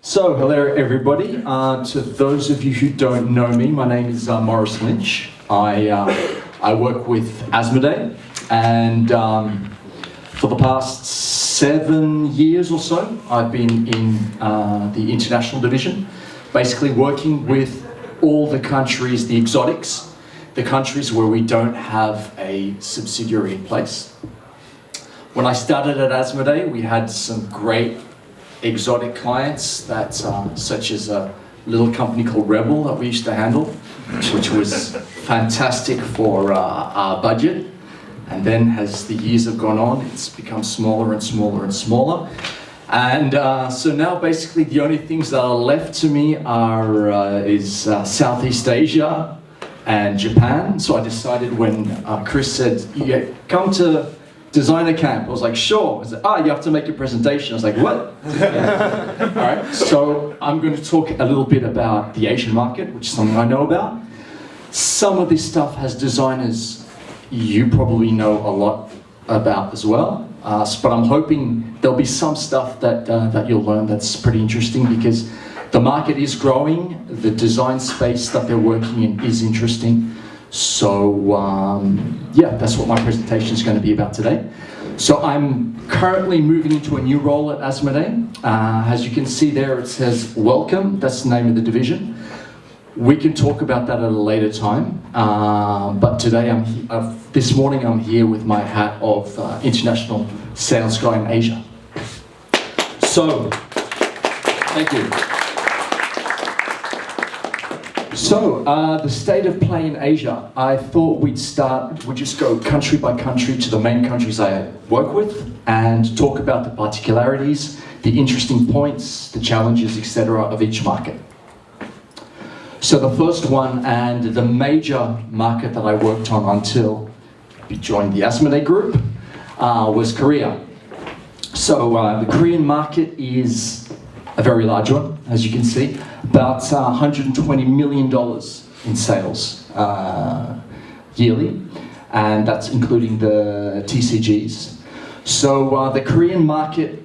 So, hello everybody. To those of you who don't know me, my name is Maurice Lynch. I work with Asmodee, and for the past 7 years or so, I've been in the international division, basically working with all the countries, the exotics, the countries where we don't have a subsidiary in place. When I started at Asmodee, we had some great exotic clients that, such as a little company called Rebel that we used to handle, which was fantastic for our budget. And then as the years have gone on, it's become smaller and smaller and smaller. And so now basically the only things that are left to me is Southeast Asia and Japan. So I decided when Chris said, "Yeah, come to designer camp," I was like, sure. I said, you have to make a presentation. I was like, what? Yeah. All right, so I'm going to talk a little bit about the Asian market, which is something I know about. Some of this stuff as designers, you probably know a lot about as well. But I'm hoping there'll be some stuff that you'll learn that's pretty interesting, because the market is growing, the design space that they're working in is interesting. So yeah, that's what my presentation is going to be about today. So I'm currently moving into a new role at Asmodee. As you can see there, it says welcome. That's the name of the division. We can talk about that at a later time. But today, this morning, I'm here with my hat of international sales guy in Asia. So, thank you. So, the state of play in Asia, I thought we'd just go country by country to the main countries I work with and talk about the particularities, the interesting points, the challenges, etc. of each market. So the first one, and the major market that I worked on until we joined the Asmodee group, was Korea. So the Korean market is a very large one, as you can see, about $120 million in sales yearly, and that's including the TCGs. So the Korean market,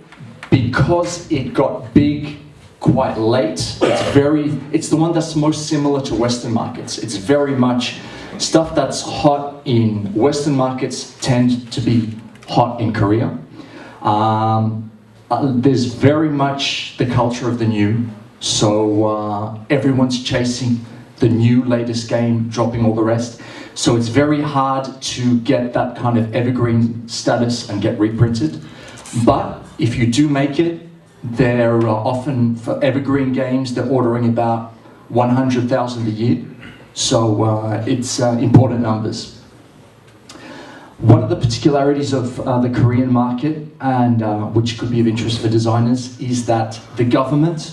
because it got big quite late, it's the one that's most similar to Western markets. It's very much stuff that's hot in Western markets tend to be hot in Korea. There's very much the culture of the new, so everyone's chasing the new latest game, dropping all the rest. So it's very hard to get that kind of evergreen status and get reprinted. But if you do make it, they're often, for evergreen games, they're ordering about 100,000 a year. So it's important numbers. One of the particularities of the Korean market, and which could be of interest for designers, is that the government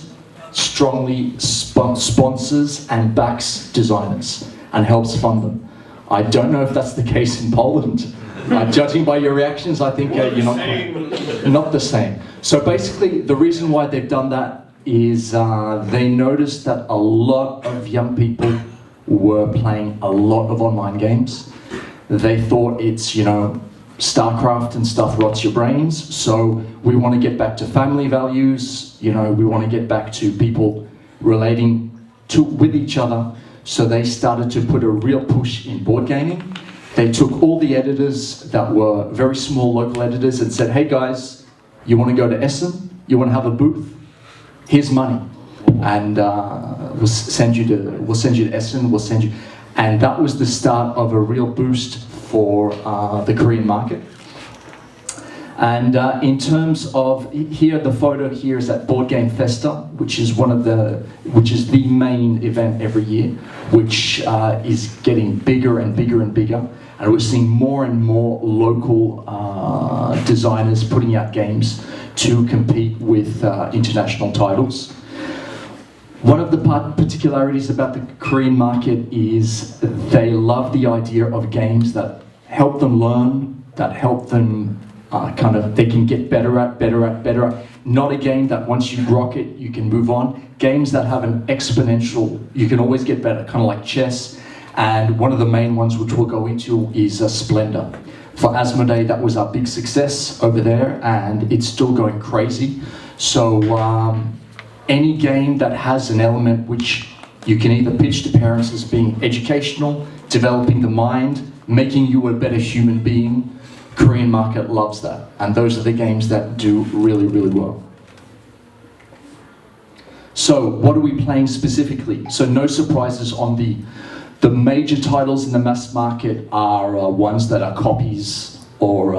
strongly sponsors and backs designers and helps fund them. I don't know if that's the case in Poland. Judging by your reactions, I think you're not the same. So basically, the reason why they've done that is they noticed that a lot of young people were playing a lot of online games. They thought it's, StarCraft and stuff rots your brains, so we want to get back to family values, we want to get back to people relating with each other, so they started to put a real push in board gaming. They took all the editors that were very small local editors and said, hey guys, you want to go to Essen? You want to have a booth? Here's money, and we'll send you to Essen, and that was the start of a real boost for the Korean market. And in terms of here, the photo here is at Board Game Festa, which is the main event every year, which is getting bigger and bigger and bigger. And we're seeing more and more local designers putting out games to compete with international titles. One of the particularities about the Korean market is they love the idea of games that help them learn, that help them they can get better at. Not a game that once you rock it, you can move on. Games that have an exponential, you can always get better, kind of like chess. And one of the main ones which we'll go into is Splendor. For Asmodee, that was our big success over there, and it's still going crazy. So any game that has an element which you can either pitch to parents as being educational, developing the mind, making you a better human being, Korean market loves that. And those are the games that do really, really well. So what are we playing specifically? So no surprises on the major titles in the mass market are ones that are copies or,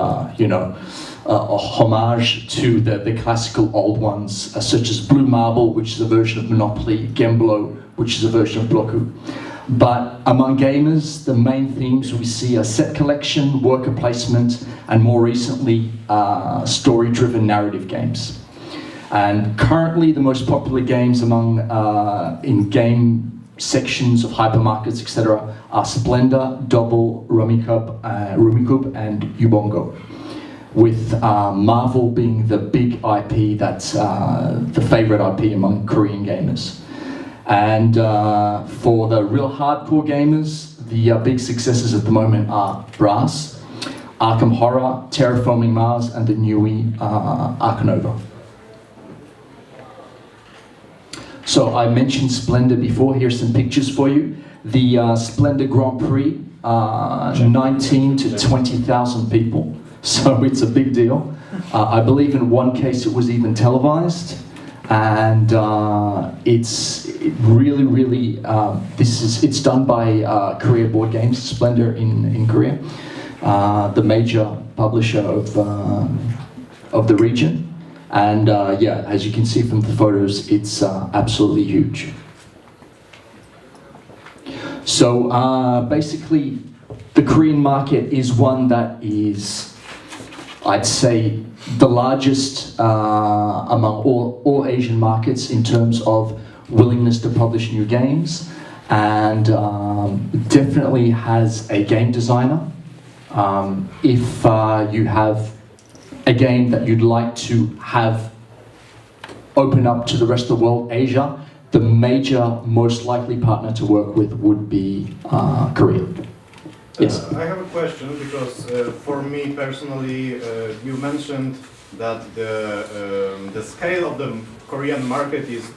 a homage to the classical old ones, such as Blue Marble, which is a version of Monopoly, Gemblo, which is a version of Bloku. But among gamers, the main themes we see are set collection, worker placement, and more recently, story-driven narrative games. And currently, the most popular games among in game sections of hypermarkets, etc., are Splendor, Double, Rummikub, and Ubongo, with Marvel being the big IP that's the favorite IP among Korean gamers. And for the real hardcore gamers, the big successes at the moment are Brass, Arkham Horror, Terraforming Mars, and the newie Arcanova. So I mentioned Splendor before. Here's some pictures for you. The Splendor Grand Prix, 19 to 20,000 people. So it's a big deal. I believe in one case it was even televised. And it's really, it's done by Korea Board Games, Splendor in Korea, the major publisher of the region. And yeah, as you can see from the photos, it's absolutely huge. So basically, the Korean market is one that is, I'd say, the largest among all Asian markets in terms of willingness to publish new games, and definitely has a game designer. If you have a game that you'd like to have open up to the rest of the world, Asia, the major, most likely partner to work with would be Korea. Yes. I have a question because for me personally, you mentioned that the scale of the Korean market is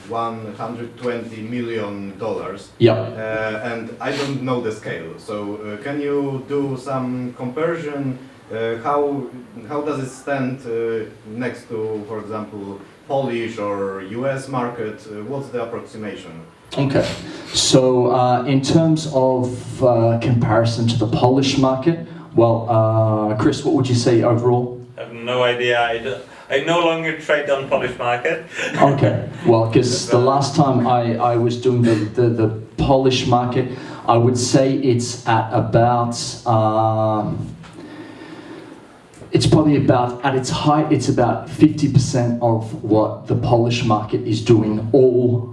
$120 million. Yeah. And I don't know the scale. So can you do some comparison? How does it stand next to, for example, Polish or US market? What's the approximation? Okay, so in terms of comparison to the Polish market, well, Chris, what would you say overall? I have no idea. I no longer trade on Polish market. Okay, well, because the last time I was doing the Polish market, I would say it's at about, it's probably about, at its height, it's about 50% of what the Polish market is doing, all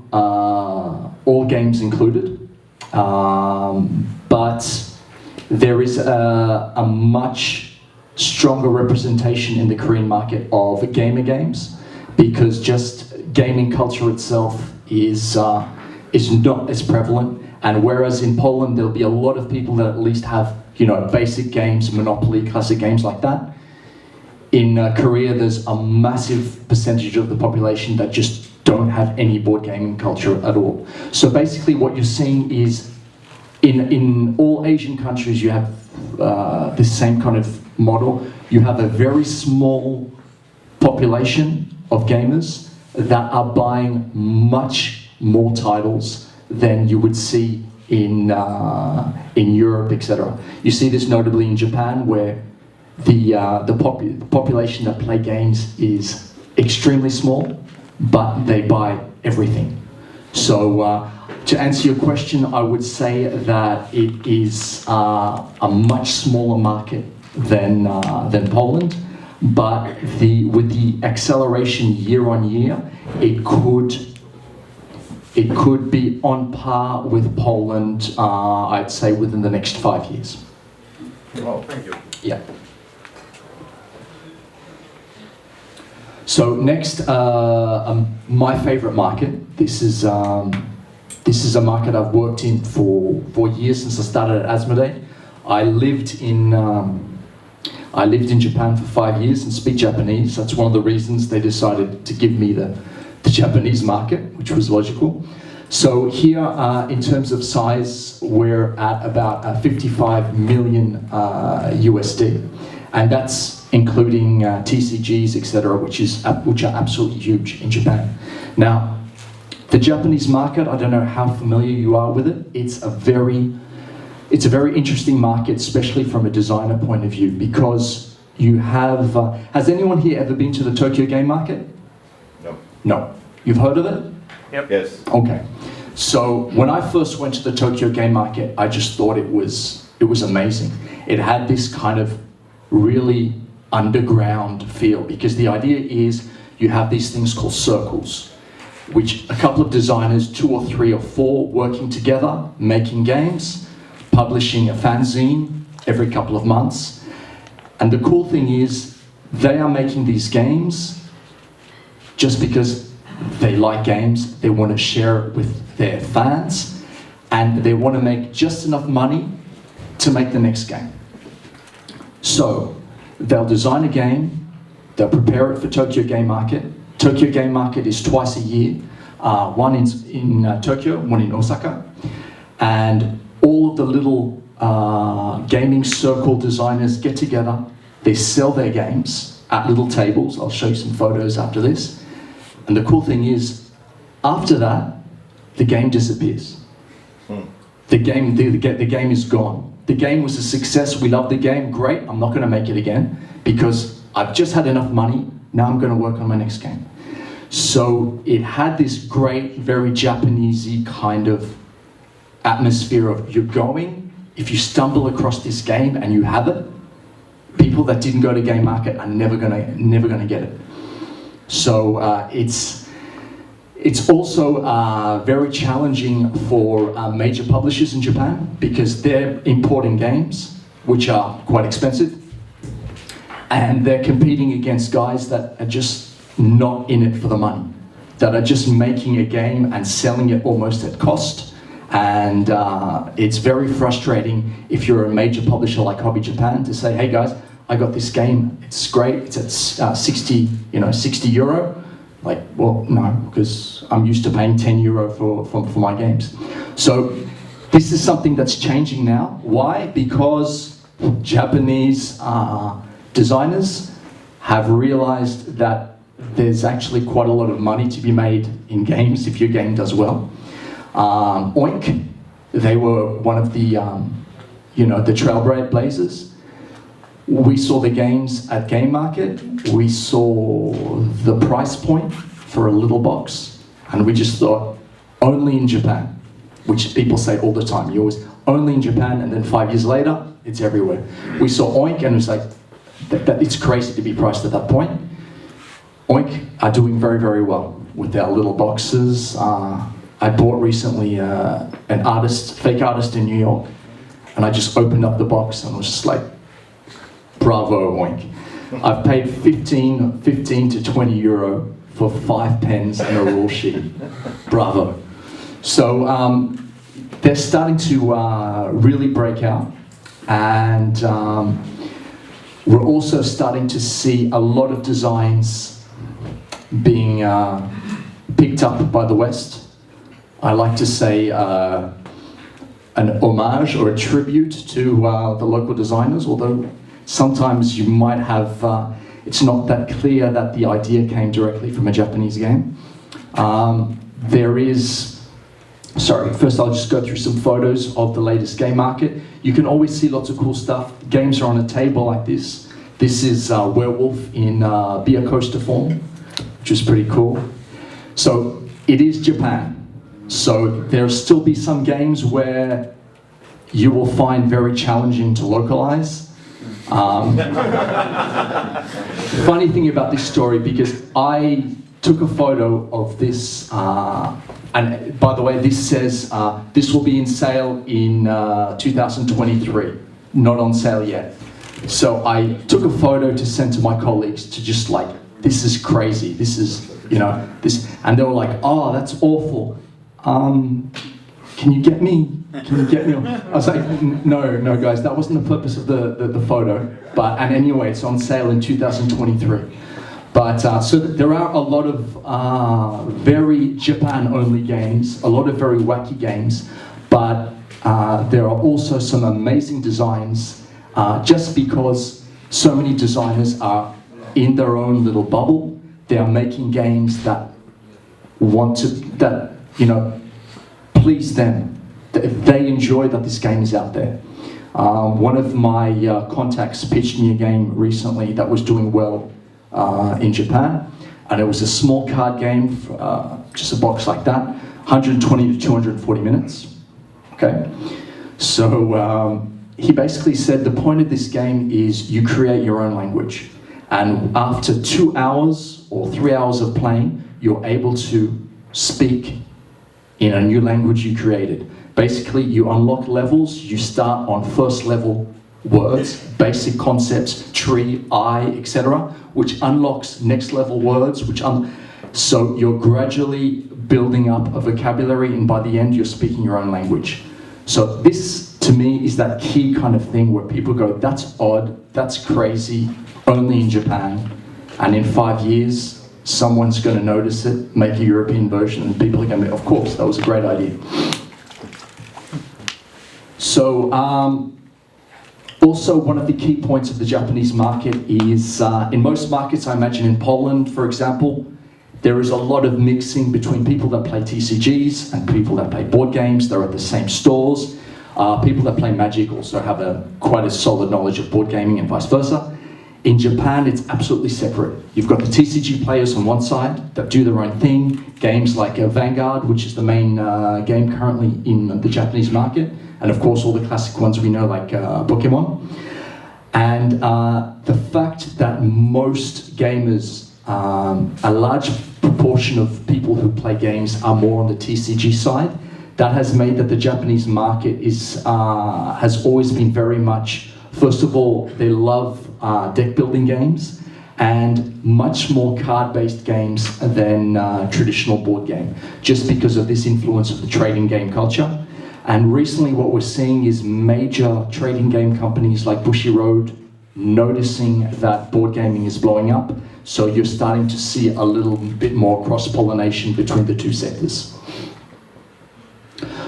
games included. But there is a much stronger representation in the Korean market of gamer games, because just gaming culture itself is not as prevalent. And whereas in Poland there'll be a lot of people that at least have, basic games, Monopoly, classic games like that. In Korea, there's a massive percentage of the population that just don't have any board gaming culture at all. So basically what you're seeing is in all Asian countries you have this same kind of model. You have a very small population of gamers that are buying much more titles than you would see in Europe, etc. You see this notably in Japan, where the population that play games is extremely small, but they buy everything. So to answer your question, I would say that it is a much smaller market than Poland, but with the acceleration year on year, it could be on par with Poland, I'd say, within the next 5 years. Oh, thank you. Yeah. So next, my favorite market. This is a market I've worked in for years, since I started at Asmodee. I lived in Japan for 5 years and speak Japanese. That's one of the reasons they decided to give me the the Japanese market, which was logical. So here, in terms of size, we're at about 55 million USD, and that's including TCGs, etc., which are absolutely huge in Japan. Now, the Japanese market, I don't know how familiar you are with it. It's a very interesting market, especially from a designer point of view, because you have. Has anyone here ever been to the Tokyo game market? No. No. You've heard of it? Yep. Yes. Okay. So when I first went to the Tokyo game market, I just thought it was amazing. It had this kind of really underground feel, because the idea is you have these things called circles, which a couple of designers, 2 or 3 or 4, working together, making games, publishing a fanzine every couple of months. And the cool thing is they are making these games just because they like games, they want to share it with their fans, and they want to make just enough money to make the next game. So they'll design a game, they'll prepare it for Tokyo Game Market. Tokyo Game Market is twice a year, one in Tokyo, one in Osaka, and all of the little gaming circle designers get together, they sell their games at little tables. I'll show you some photos after this. And the cool thing is, after that, the game disappears. The game is gone. The game was a success, we love the game, great, I'm not gonna make it again because I've just had enough money, now I'm gonna work on my next game. So it had this great, very Japanesey kind of atmosphere of you're going, if you stumble across this game and you have it, people that didn't go to game market are never gonna get it. So it's also very challenging for major publishers in Japan because they're importing games which are quite expensive, and they're competing against guys that are just not in it for the money, that are just making a game and selling it almost at cost. And it's very frustrating if you're a major publisher like Hobby Japan to say, hey guys, I got this game, it's great, it's at 60 euro. Like, well, no, because I'm used to paying 10 euro for my games. So this is something that's changing now. Why? Because Japanese designers have realized that there's actually quite a lot of money to be made in games if your game does well. Oink, they were one of the, the trailblazers. We saw the games at Game Market, we saw the price point for a little box, and we just thought, only in Japan, which people say all the time, you always, only in Japan, and then 5 years later, it's everywhere. We saw Oink, and it was like, it's crazy to be priced at that point. Oink are doing very, very well with their little boxes. I bought recently an fake artist in New York, and I just opened up the box and was just like, bravo, Oink. I've paid 15 to 20 euro for 5 pens and a rule sheet. Bravo. So they're starting to really break out, and we're also starting to see a lot of designs being picked up by the West. I like to say an homage or a tribute to the local designers, although sometimes you might have, it's not that clear that the idea came directly from a Japanese game. First I'll just go through some photos of the latest game market. You can always see lots of cool stuff. Games are on a table like this. This is Werewolf in beer coaster form, which is pretty cool. So it is Japan. So there'll still be some games where you will find very challenging to localize. Funny thing about this story, because I took a photo of this, and by the way, this says this will be in sale in 2023, not on sale yet. So I took a photo to send to my colleagues to just like, this is crazy, this is, this, and they were like, oh, that's awful. Can you get me? I was like, no, guys, that wasn't the purpose of the photo. And anyway, it's on sale in 2023. But so there are a lot of very Japan-only games, a lot of very wacky games, but there are also some amazing designs just because so many designers are in their own little bubble. They are making games that please them. They enjoy that this game is out there. One of my contacts pitched me a game recently that was doing well in Japan, and it was a small card game, just a box like that, 120 to 240 minutes. Okay, so he basically said the point of this game is you create your own language, and after 2 hours or 3 hours of playing, you're able to speak in a new language you created. Basically, you unlock levels, you start on first level words, basic concepts, tree, eye, etc., which unlocks next level words, so you're gradually building up a vocabulary, and by the end you're speaking your own language. So this, to me, is that key kind of thing where people go, that's odd, that's crazy, only in Japan, and in 5 years, someone's going to notice it, make a European version, and people are going to be, of course, that was a great idea. So, also one of the key points of the Japanese market is, in most markets, I imagine in Poland, for example, there is a lot of mixing between people that play TCGs and people that play board games. They're at the same stores. People that play Magic also have quite a solid knowledge of board gaming and vice versa. In Japan, it's absolutely separate. You've got the TCG players on one side that do their own thing, games like Vanguard, which is the main game currently in the Japanese market, and of course all the classic ones we know like Pokemon. And the fact that most gamers, a large proportion of people who play games are more on the TCG side, that has made that the Japanese market has always been very much, first of all, they love deck building games and much more card-based games than traditional board game, just because of this influence of the trading game culture. And recently what we're seeing is major trading game companies like Bushiroad noticing that board gaming is blowing up, so you're starting to see a little bit more cross-pollination between the two sectors.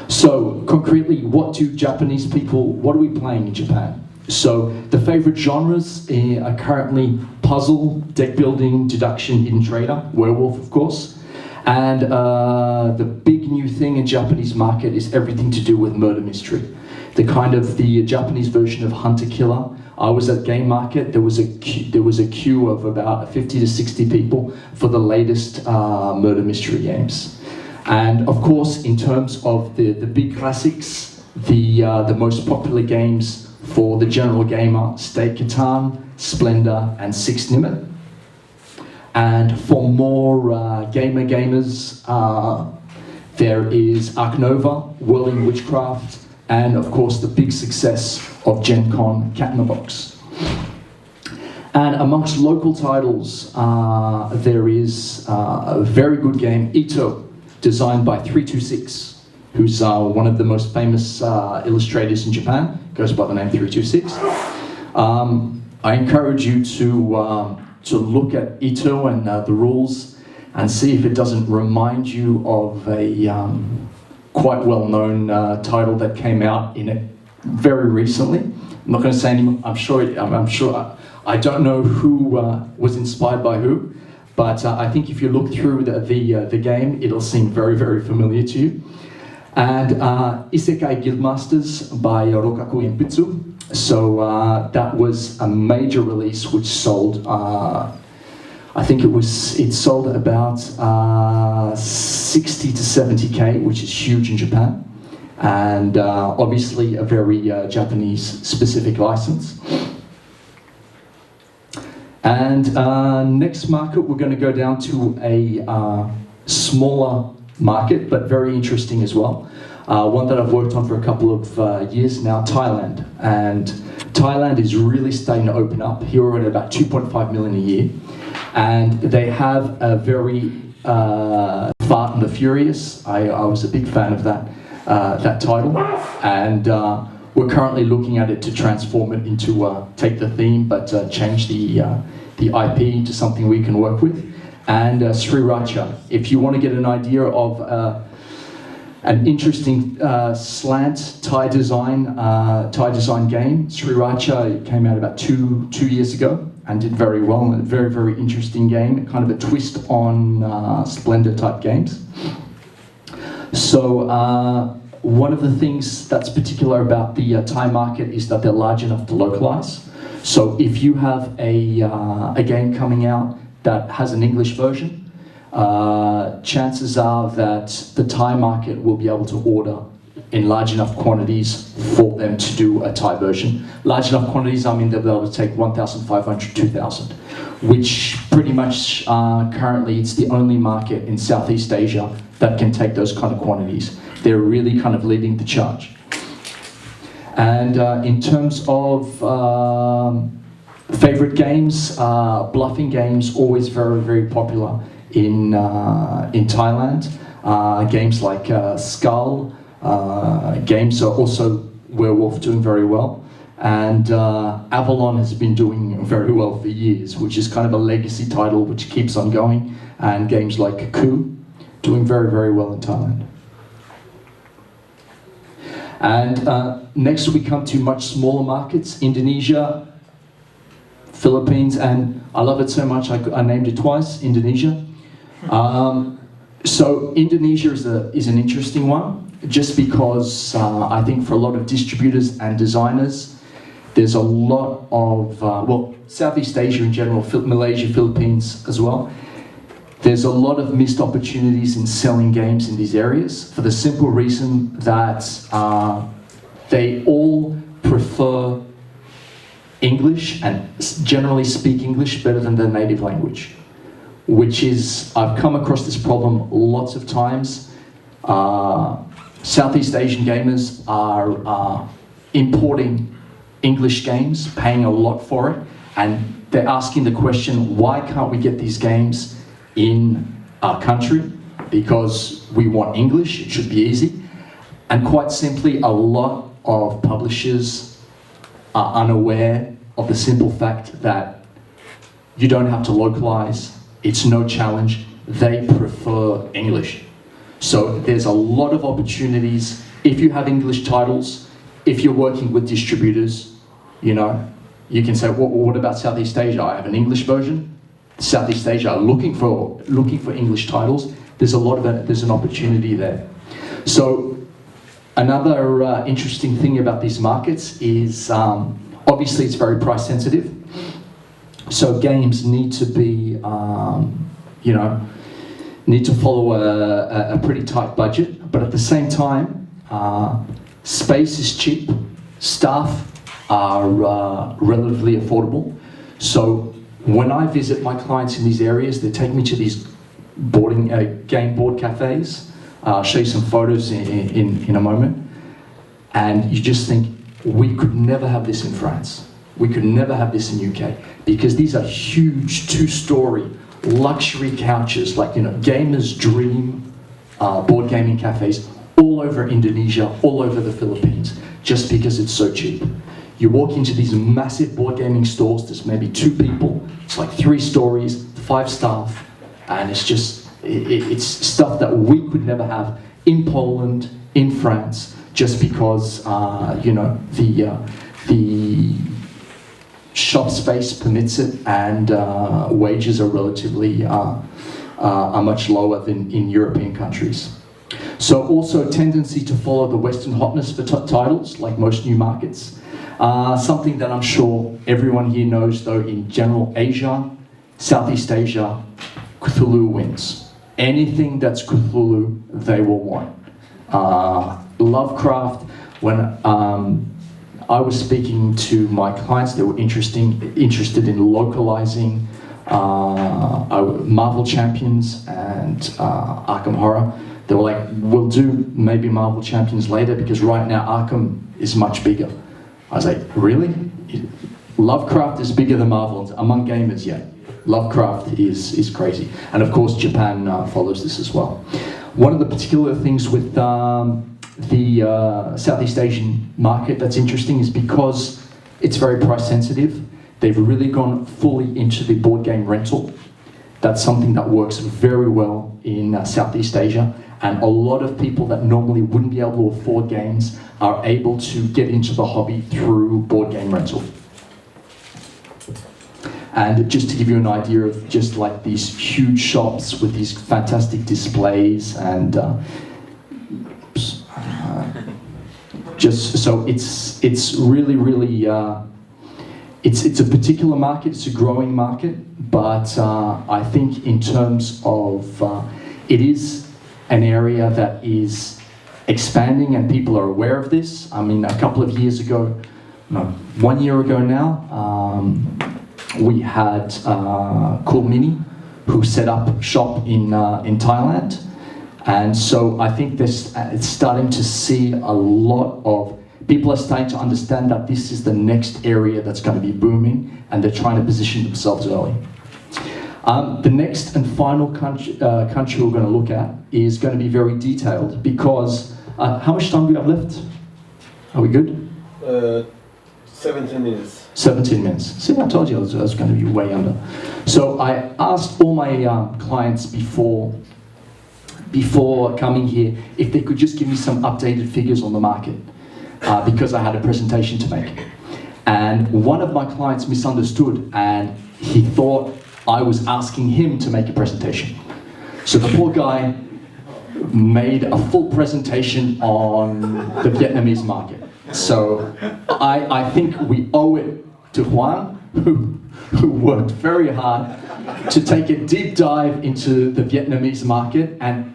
So concretely, what are we playing in Japan? So the favorite genres are currently puzzle, deck building, deduction, hidden trader, werewolf of course. And the big new thing in Japanese market is everything to do with murder mystery. The Japanese version of Hunter Killer. I was at Game Market, there was a queue of about 50 to 60 people for the latest murder mystery games. And of course, in terms of the big classics, the most popular games for the general gamer, State Catan, Splendor, and Six Nimit. And for more gamers, there is Ark Nova, Whirling Witchcraft, and of course the big success of Gen Con, Cat in the Box. And amongst local titles, there is a very good game, Ito, designed by 326, who's one of the most famous illustrators in Japan, goes by the name 326. I encourage you to look at Ito and the rules and see if it doesn't remind you of a quite well-known title that came out in it very recently. I'm not going to say any. I'm sure. I don't know who was inspired by who, but I think if you look through the game, it'll seem very, very familiar to you. And Isekai Guildmasters by Rokaku Inputsu. So that was a major release which sold. I think it sold about 60 to 70k, which is huge in Japan, and obviously a very Japanese specific license. And next market, we're going to go down to a smaller market, but very interesting as well. One that I've worked on for a couple of years now, Thailand. And Thailand is really starting to open up. Here we're at about 2.5 million a year. And they have a very Fast and the Furious. I was a big fan of that title. And we're currently looking at it to transform it into, take the theme, but change the IP into something we can work with. And Sriracha, if you want to get an idea of an interesting slant Thai design game, Sriracha came out about two years ago and did very well. A very, very interesting game, kind of a twist on Splendor type games. So one of the things that's particular about the Thai market is that they're large enough to localize. So if you have a game coming out that has an English version, chances are that the Thai market will be able to order in large enough quantities for them to do a Thai version. Large enough quantities, I mean they'll be able to take 1,500, 2,000, which pretty much currently it's the only market in Southeast Asia that can take those kind of quantities. They're really kind of leading the charge. And in terms of favorite games, bluffing games, always very, very popular in Thailand. Games like Skull, games are also Werewolf doing very well. And Avalon has been doing very well for years, which is kind of a legacy title which keeps on going. And games like Coup, doing very, very well in Thailand. And next we come to much smaller markets, Indonesia, Philippines, and I love it so much I named it twice, Indonesia. So Indonesia is an interesting one, just because I think for a lot of distributors and designers, there's a lot of, well, Southeast Asia in general, Malaysia, Philippines as well, there's a lot of missed opportunities in selling games in these areas for the simple reason that they all prefer English and generally speak English better than their native language, which is, I've come across this problem lots of times. Southeast Asian gamers are importing English games, paying a lot for it, and they're asking the question, why can't we get these games in our country? Because we want English, it should be easy. And quite simply, a lot of publishers are unaware of the simple fact that you don't have to localize, it's no challenge, they prefer English. So there's a lot of opportunities if you have English titles, if you're working with distributors, you know, you can say, well, what about Southeast Asia? I have an English version. Southeast Asia are looking for English titles. There's an opportunity there. So another interesting thing about these markets is obviously it's very price sensitive. So games need to be, you know, need to follow a pretty tight budget, but at the same time, space is cheap, staff are relatively affordable. So when I visit my clients in these areas, they take me to these game board cafes. I'll show you some photos in a moment. And you just think, we could never have this in France. We could never have this in UK, because these are huge two-story luxury couches, like, you know, gamers' dream board gaming cafes all over Indonesia, all over the Philippines, just because it's so cheap. You walk into these massive board gaming stores, there's maybe 2 people, it's like 3 stories, 5 staff, and it's just, it's stuff that we could never have in Poland, in France, just because, you know, the shop space permits it, and wages are relatively, are much lower than in European countries. So also a tendency to follow the Western hotness for titles, like most new markets. Something that I'm sure everyone here knows, though, in general, Asia, Southeast Asia, Cthulhu wins. Anything that's Cthulhu, they will want. Lovecraft, when I was speaking to my clients, they were interested in localizing Marvel Champions and Arkham Horror. They were like, we'll do maybe Marvel Champions later, because right now Arkham is much bigger. I was like, really? Lovecraft is bigger than Marvel among gamers, yeah. Lovecraft is crazy. And of course, Japan follows this as well. One of the particular things with the Southeast Asian market that's interesting is because it's very price sensitive. They've really gone fully into the board game rental. That's something that works very well in Southeast Asia, and a lot of people that normally wouldn't be able to afford games are able to get into the hobby through board game rental. And just to give you an idea of just like these huge shops with these fantastic displays and just so it's really it's a particular market, it's a growing market, but I think in terms of it is an area that is expanding and people are aware of this. I mean, a couple of years ago, no, 1 year ago now, we had Cool Mini, who set up shop in Thailand, and so I think it's starting to see a lot of people are starting to understand that this is the next area that's going to be booming, and they're trying to position themselves early. The next and final country we're going to look at is going to be very detailed because how much time do we have left? Are we good? 17 minutes. 17 minutes. See, I told you I was going to be way under. So I asked all my clients before coming here if they could just give me some updated figures on the market because I had a presentation to make. And one of my clients misunderstood and he thought I was asking him to make a presentation. So the poor guy made a full presentation on the Vietnamese market. So I think we owe it to Juan, who worked very hard to take a deep dive into the Vietnamese market. And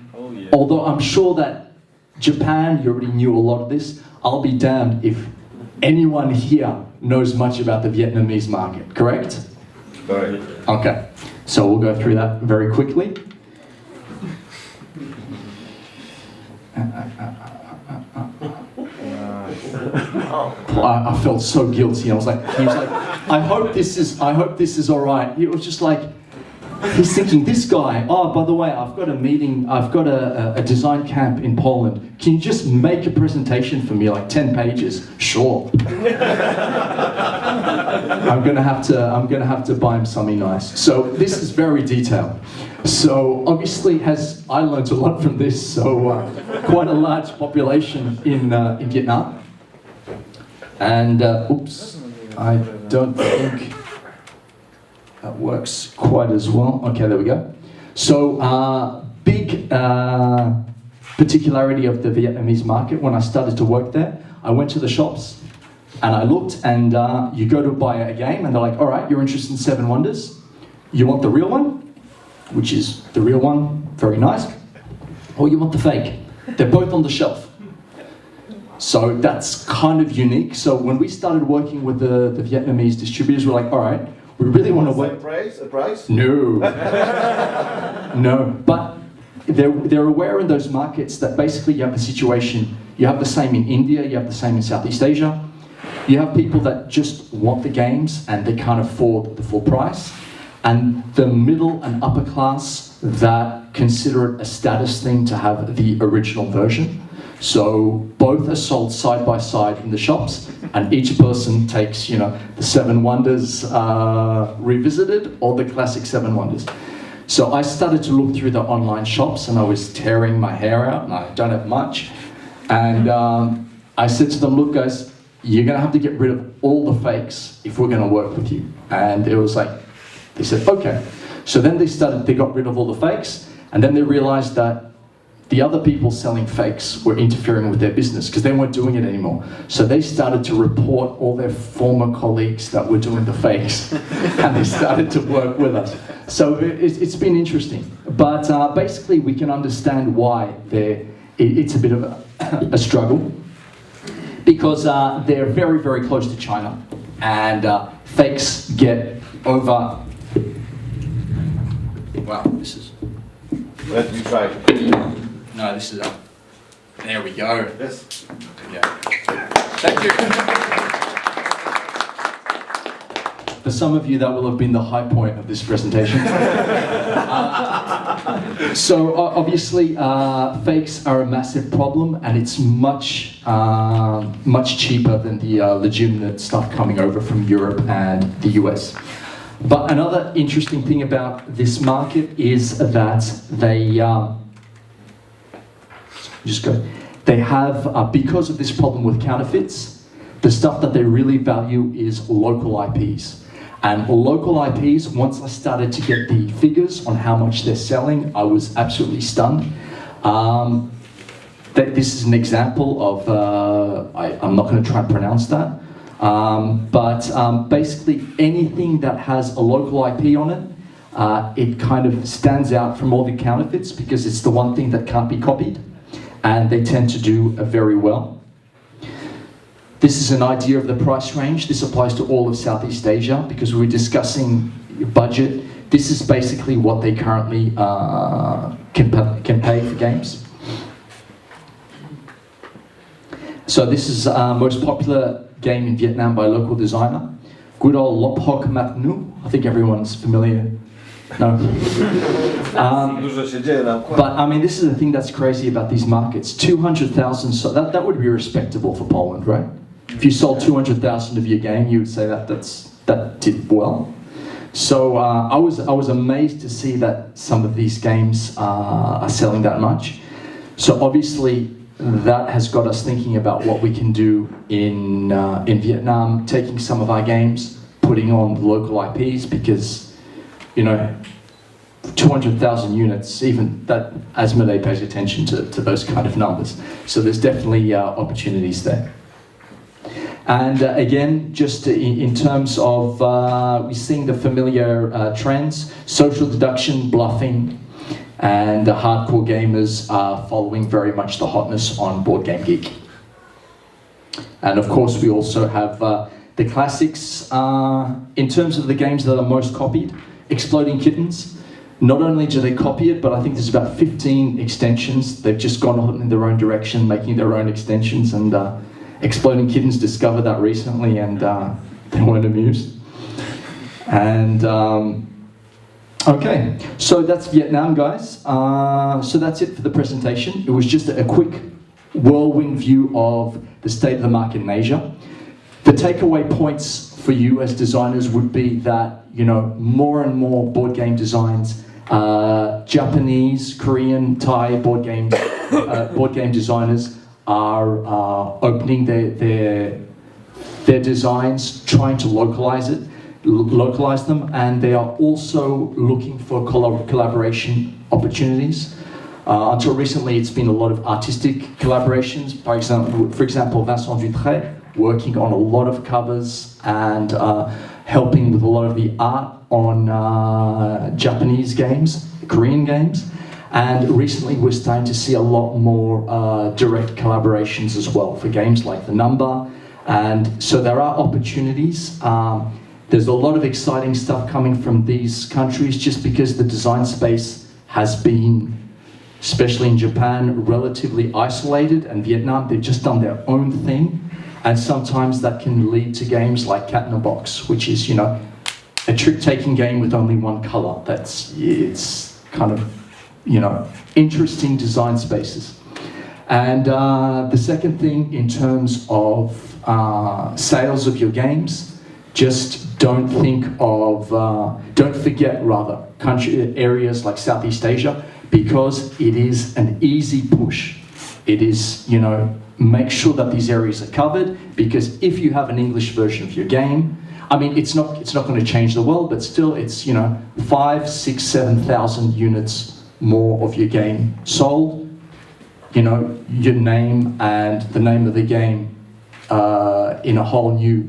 although I'm sure that Japan, you already knew a lot of this, I'll be damned if anyone here knows much about the Vietnamese market, correct? Correct. Okay, so we'll go through that very quickly. I felt so guilty. He was like, I hope this is all right. It was just like, he's thinking, this guy, oh, by the way, I've got a meeting, I've got a design camp in Poland. Can you just make a presentation for me, like 10 pages? Sure. I'm gonna have to buy him something nice. So this is very detailed. So obviously, I learned a lot from this. So quite a large population in Vietnam. And oops, I don't think that works quite as well. Okay, there we go. So big particularity of the Vietnamese market. When I started to work there, I went to the shops and I looked, and you go to buy a game and they're like, all right, you're interested in Seven Wonders. You want the real one, which is the real one, very nice, or you want the fake. They're both on the shelf. So that's kind of unique. So when we started working with the Vietnamese distributors, we're like, all right, we really want to work. A price? No. No, but they're aware in those markets that basically you have the situation, you have the same in India, you have the same in Southeast Asia. You have people that just want the games and they can't afford the full price. And the middle and upper class that consider it a status thing to have the original version. So both are sold side by side in the shops, and each person takes, the Seven Wonders revisited or the classic Seven Wonders. So I started to look through the online shops, and I was tearing my hair out, and I don't have much. And I said to them, look guys, you're gonna have to get rid of all the fakes if we're gonna work with you. And it was like, they said, okay. So then they got rid of all the fakes, and then they realized that the other people selling fakes were interfering with their business because they weren't doing it anymore. So they started to report all their former colleagues that were doing the fakes and they started to work with us. So it's been interesting. But basically we can understand why it's a bit of a struggle because they're very, very close to China and fakes get over... Wow, this is... Let me try. No, this is up. There we go. Yes. Yeah. Thank you. For some of you, that will have been the high point of this presentation. Obviously, fakes are a massive problem, and it's much cheaper than the legitimate stuff coming over from Europe and the US. But another interesting thing about this market is that they have, because of this problem with counterfeits, the stuff that they really value is local IPs. And local IPs, once I started to get the figures on how much they're selling, I was absolutely stunned. This is an example of, I'm not going to try and pronounce that, but basically anything that has a local IP on it, it kind of stands out from all the counterfeits because it's the one thing that can't be copied, and they tend to do very well. This is an idea of the price range. This applies to all of Southeast Asia because we were discussing budget. This is basically what they currently can pay for games. So this is most popular game in Vietnam by a local designer. Good old Lop Hoc Mat Nu. I think everyone's familiar. No. But I mean, this is the thing that's crazy about these markets. 200,000, so that would be respectable for Poland, right? If you sold 200,000 of your game, you would say that did well. So I was amazed to see that some of these games are selling that much. So obviously that has got us thinking about what we can do in Vietnam, taking some of our games, putting on the local IPs, because 200,000 units, even that Asmodee pays attention to those kind of numbers. So there's definitely opportunities there. And again, just in terms of, we're seeing the familiar trends, social deduction, bluffing, and hardcore gamers are following very much the hotness on Board Game Geek. And of course, we also have the classics. In terms of the games that are most copied, Exploding Kittens. Not only do they copy it, but I think there's about 15 extensions. They've just gone on in their own direction, making their own extensions, and Exploding Kittens discovered that recently, and they weren't amused. And okay, so that's Vietnam, guys. So that's it for the presentation. It was just a quick whirlwind view of the state of the market in Asia. The takeaway points for you as designers would be that, more and more board game designs, Japanese, Korean, Thai board game designers are opening their designs, trying to localize them, and they are also looking for collaboration opportunities. Until recently, it's been a lot of artistic collaborations. For example, Vincent Dutré working on a lot of covers and helping with a lot of the art on Japanese games, Korean games. And recently we're starting to see a lot more direct collaborations as well for games like The Number. And so there are opportunities. There's a lot of exciting stuff coming from these countries just because the design space has been, especially in Japan, relatively isolated, and Vietnam, they've just done their own thing. And sometimes that can lead to games like Cat in a Box, which is, a trick-taking game with only one color. It's kind of, interesting design spaces. And the second thing, in terms of sales of your games, just don't forget areas like Southeast Asia, because it is an easy push. It is, make sure that these areas are covered, because if you have an English version of your game, I mean, it's not going to change the world, but still it's, 5, 6, 7,000 units more of your game sold, your name and the name of the game in a whole new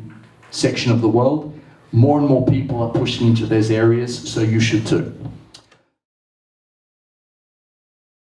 section of the world. More and more people are pushing into those areas, so you should too.